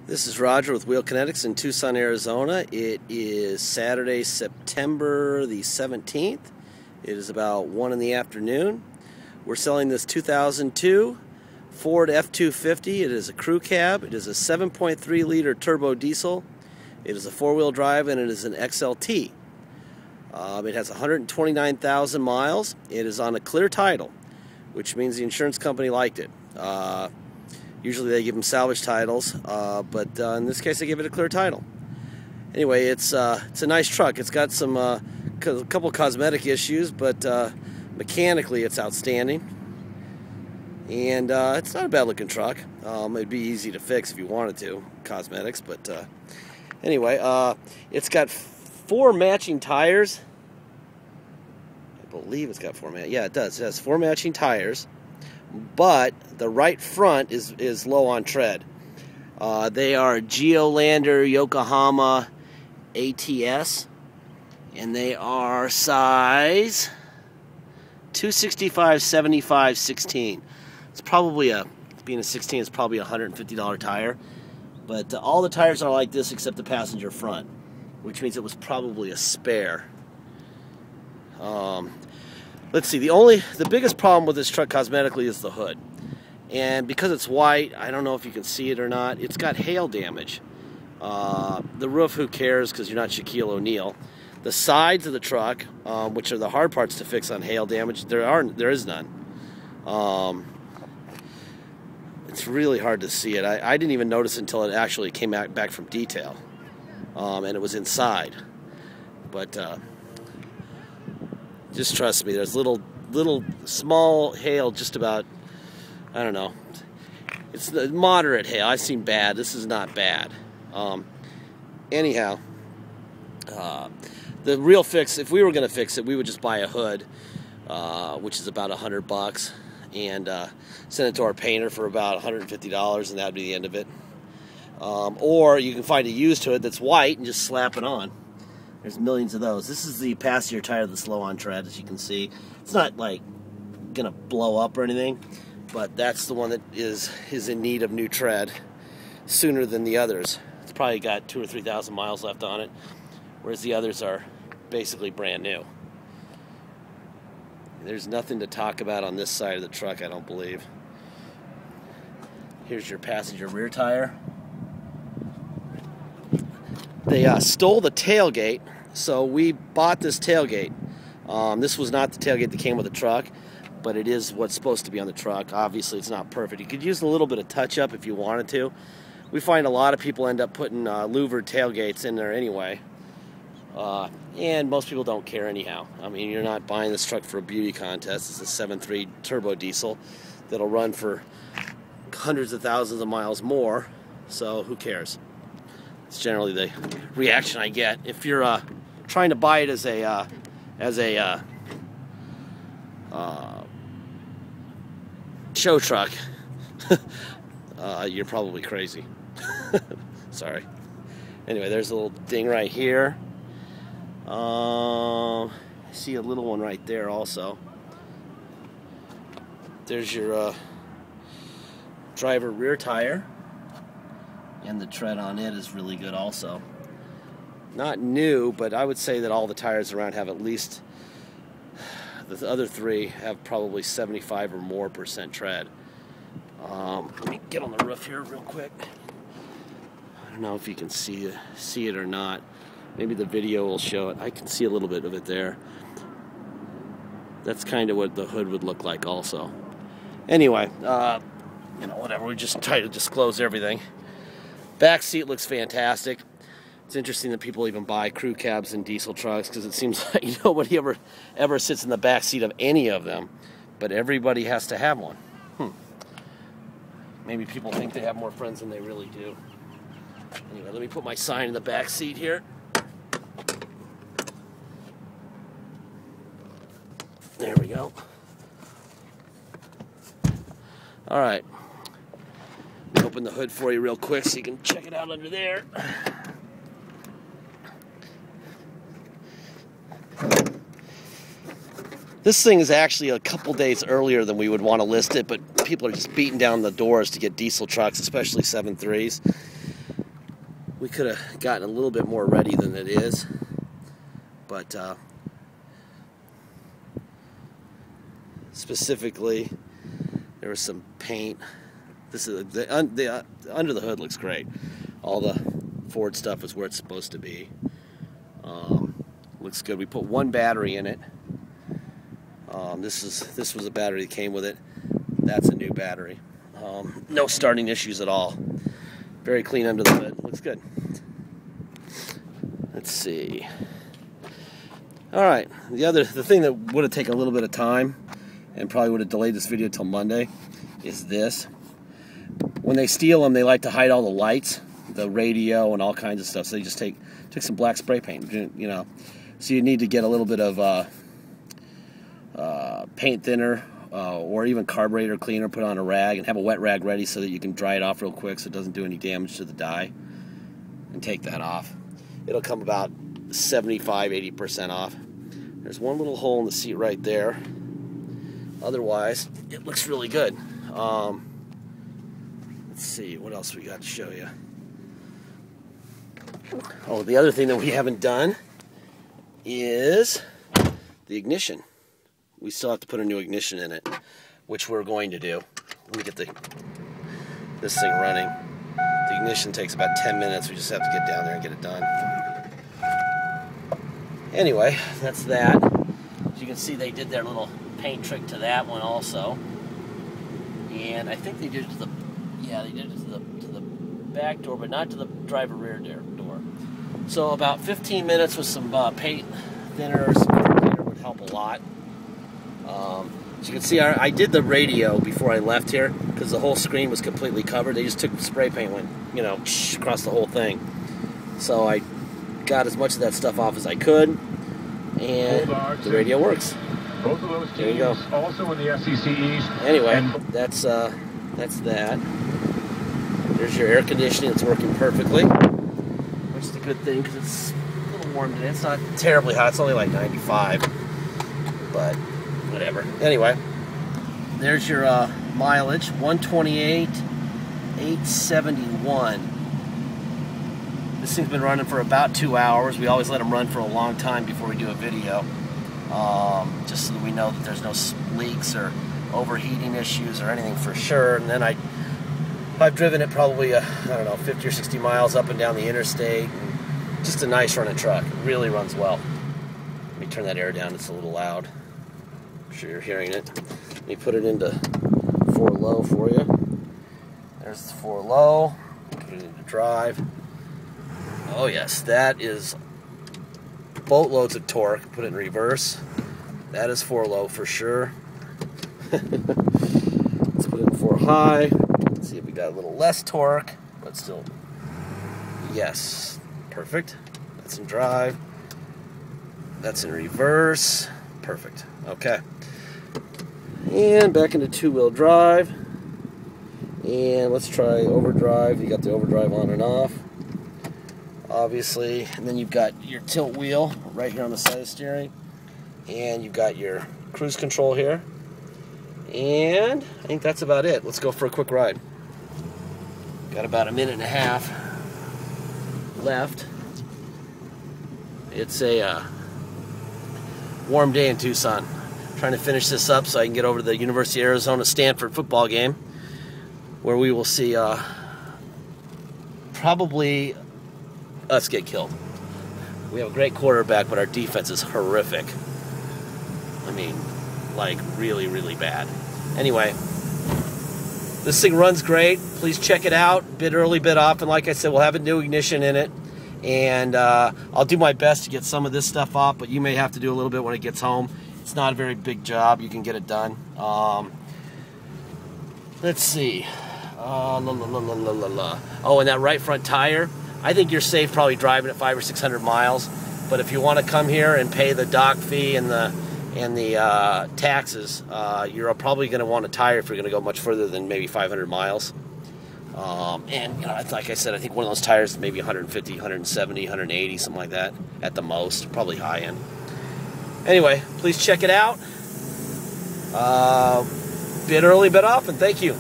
This is Roger with Wheel Kinetics in Tucson, Arizona. It is Saturday, September the 17th. It is about 1 in the afternoon. We're selling this 2002 Ford F250. It is a crew cab. It is a 7.3 liter turbo diesel. It is a four-wheel drive and it is an XLT. It has 129,000 miles. It is on a clear title, which means the insurance company liked it. Usually they give them salvage titles, but in this case they give it a clear title. Anyway, it's a nice truck. It's got some a couple cosmetic issues, but mechanically it's outstanding. And it's not a bad looking truck. It'd be easy to fix if you wanted to, cosmetics. But anyway, it's got 4 matching tires. I believe it's got 4 matching. Yeah, it does. It has 4 matching tires. But the right front is low on tread. They are Geolander Yokohama ATS, and they are size 265, 75, 16. It's probably being a 16, it's probably a $150 tire. But all the tires are like this except the passenger front, which means it was probably a spare. Let's see, the biggest problem with this truck cosmetically is the hood. And because it's white, I don't know if you can see it or not, it's got hail damage. The roof, who cares, because you're not Shaquille O'Neal. The sides of the truck, which are the hard parts to fix on hail damage, there is none. It's really hard to see it. I didn't even notice until it actually came back from detail. And it was inside. But just trust me, there's little small hail just about, I don't know. It's the moderate hail. I've seen bad. This is not bad. Anyhow, the real fix, if we were going to fix it, we would just buy a hood, which is about $100, and send it to our painter for about $150, and that would be the end of it. Or you can find a used hood that's white and just slap it on. There's millions of those. This is the passenger tire that's low on tread, as you can see. It's not like gonna blow up or anything, but that's the one that is in need of new tread sooner than the others. It's probably got 2,000 or 3,000 miles left on it, whereas the others are basically brand new. There's nothing to talk about on this side of the truck, I don't believe. Here's your passenger rear tire. They stole the tailgate, so we bought this tailgate. This was not the tailgate that came with the truck, but it is what's supposed to be on the truck. Obviously, it's not perfect. You could use a little bit of touch-up if you wanted to. We find a lot of people end up putting louvered tailgates in there anyway, and most people don't care anyhow. I mean, you're not buying this truck for a beauty contest. It's a 7.3 turbo diesel that'll run for hundreds of thousands of miles more, so who cares? It's generally the reaction I get. If you're trying to buy it as a show truck, you're probably crazy. Sorry. Anyway, there's a little ding right here. I see a little one right there also. There's your driver rear tire. And the tread on it is really good also. Not new, but I would say that all the tires around have at least, the other 3 have probably 75% or more tread. Let me get on the roof here real quick. I don't know if you can see it or not. Maybe the video will show it. I can see a little bit of it there. That's kind of what the hood would look like also. Anyway, whatever, we just try to disclose everything. Back seat looks fantastic. It's interesting that people even buy crew cabs and diesel trucks, because it seems like nobody ever sits in the back seat of any of them, but everybody has to have one. Maybe people think they have more friends than they really do. Anyway, let me put my sign in the back seat here. There we go. All right. Open the hood for you real quick so you can check it out under there. This thing is actually a couple days earlier than we would want to list it, but people are just beating down the doors to get diesel trucks, especially 7.3s. We could have gotten a little bit more ready than it is, but specifically there was some paint. This is the under the hood looks great. All the Ford stuff is where it's supposed to be. Looks good. We put one battery in it. This was a battery that came with it. That's a new battery. No starting issues at all. Very clean under the hood. Looks good. Let's see. All right. The thing that would have taken a little bit of time and probably would have delayed this video till Monday is this. When they steal them, they like to hide all the lights, the radio, and all kinds of stuff. So they just took some black spray paint, you know. So you need to get a little bit of paint thinner or even carburetor cleaner, put on a rag, and have a wet rag ready so that you can dry it off real quick so it doesn't do any damage to the dye, and take that off. It'll come about 75–80% off. There's one little hole in the seat right there. Otherwise, it looks really good. Let's see, what else we got to show you? Oh, the other thing that we haven't done is the ignition. We still have to put a new ignition in it, which we're going to do. Let me get this thing running. The ignition takes about 10 minutes. We just have to get down there and get it done. Anyway, that's that. As you can see, they did their little paint trick to that one also. And I think they did it to the, yeah, they did it to the back door, but not to the driver rear door. So about 15 minutes with some paint thinner, some cleaner would help a lot. As you can see, I did the radio before I left here because the whole screen was completely covered. They just took spray paint, went, you know, across the whole thing. So I got as much of that stuff off as I could, and the radio works. Both of those there you go. Also in the SEC East. Anyway, that's that. There's your air conditioning. It's working perfectly, which is a good thing because it's a little warm today. It's not terribly hot. It's only like 95, but whatever. Anyway, there's your mileage, 128,871. This thing's been running for about 2 hours. We always let them run for a long time before we do a video, just so that we know that there's no leaks or overheating issues or anything for sure. And then I've driven it probably, I don't know, 50 or 60 miles up and down the interstate. And just a nice running truck. It really runs well. Let me turn that air down. It's a little loud. I'm sure you're hearing it. Let me put it into 4 low for you. There's the 4 low. Put it into drive. Oh yes, that is boatloads of torque. Put it in reverse. That is 4 low for sure. Let's put it in 4 high. Let's see if we got a little less torque, but still, yes, perfect. That's in drive. That's in reverse. Perfect. Okay. And back into 2-wheel drive. And let's try overdrive. You got the overdrive on and off, obviously. And then you've got your tilt wheel right here on the side of the steering. And you've got your cruise control here. And I think that's about it. Let's go for a quick ride. Got about 1.5 minutes left. It's a warm day in Tucson. Trying to finish this up so I can get over to the University of Arizona Stanford football game, where we will see probably us get killed. We have a great quarterback, but our defense is horrific. I mean, like really, really bad. Anyway, this thing runs great. Please check it out. Bit early, bit often. Like I said, we'll have a new ignition in it. And I'll do my best to get some of this stuff off, but you may have to do a little bit when it gets home. It's not a very big job. You can get it done. Let's see. Oh, and that right front tire, I think you're safe probably driving at 500 or 600 miles. But if you want to come here and pay the dock fee and the taxes, you're probably going to want a tire if you're going to go much further than maybe 500 miles. And you know, like I said, I think one of those tires is maybe 150, 170, 180, something like that at the most, probably high end. Anyway, please check it out. Bit early, bit often. Thank you.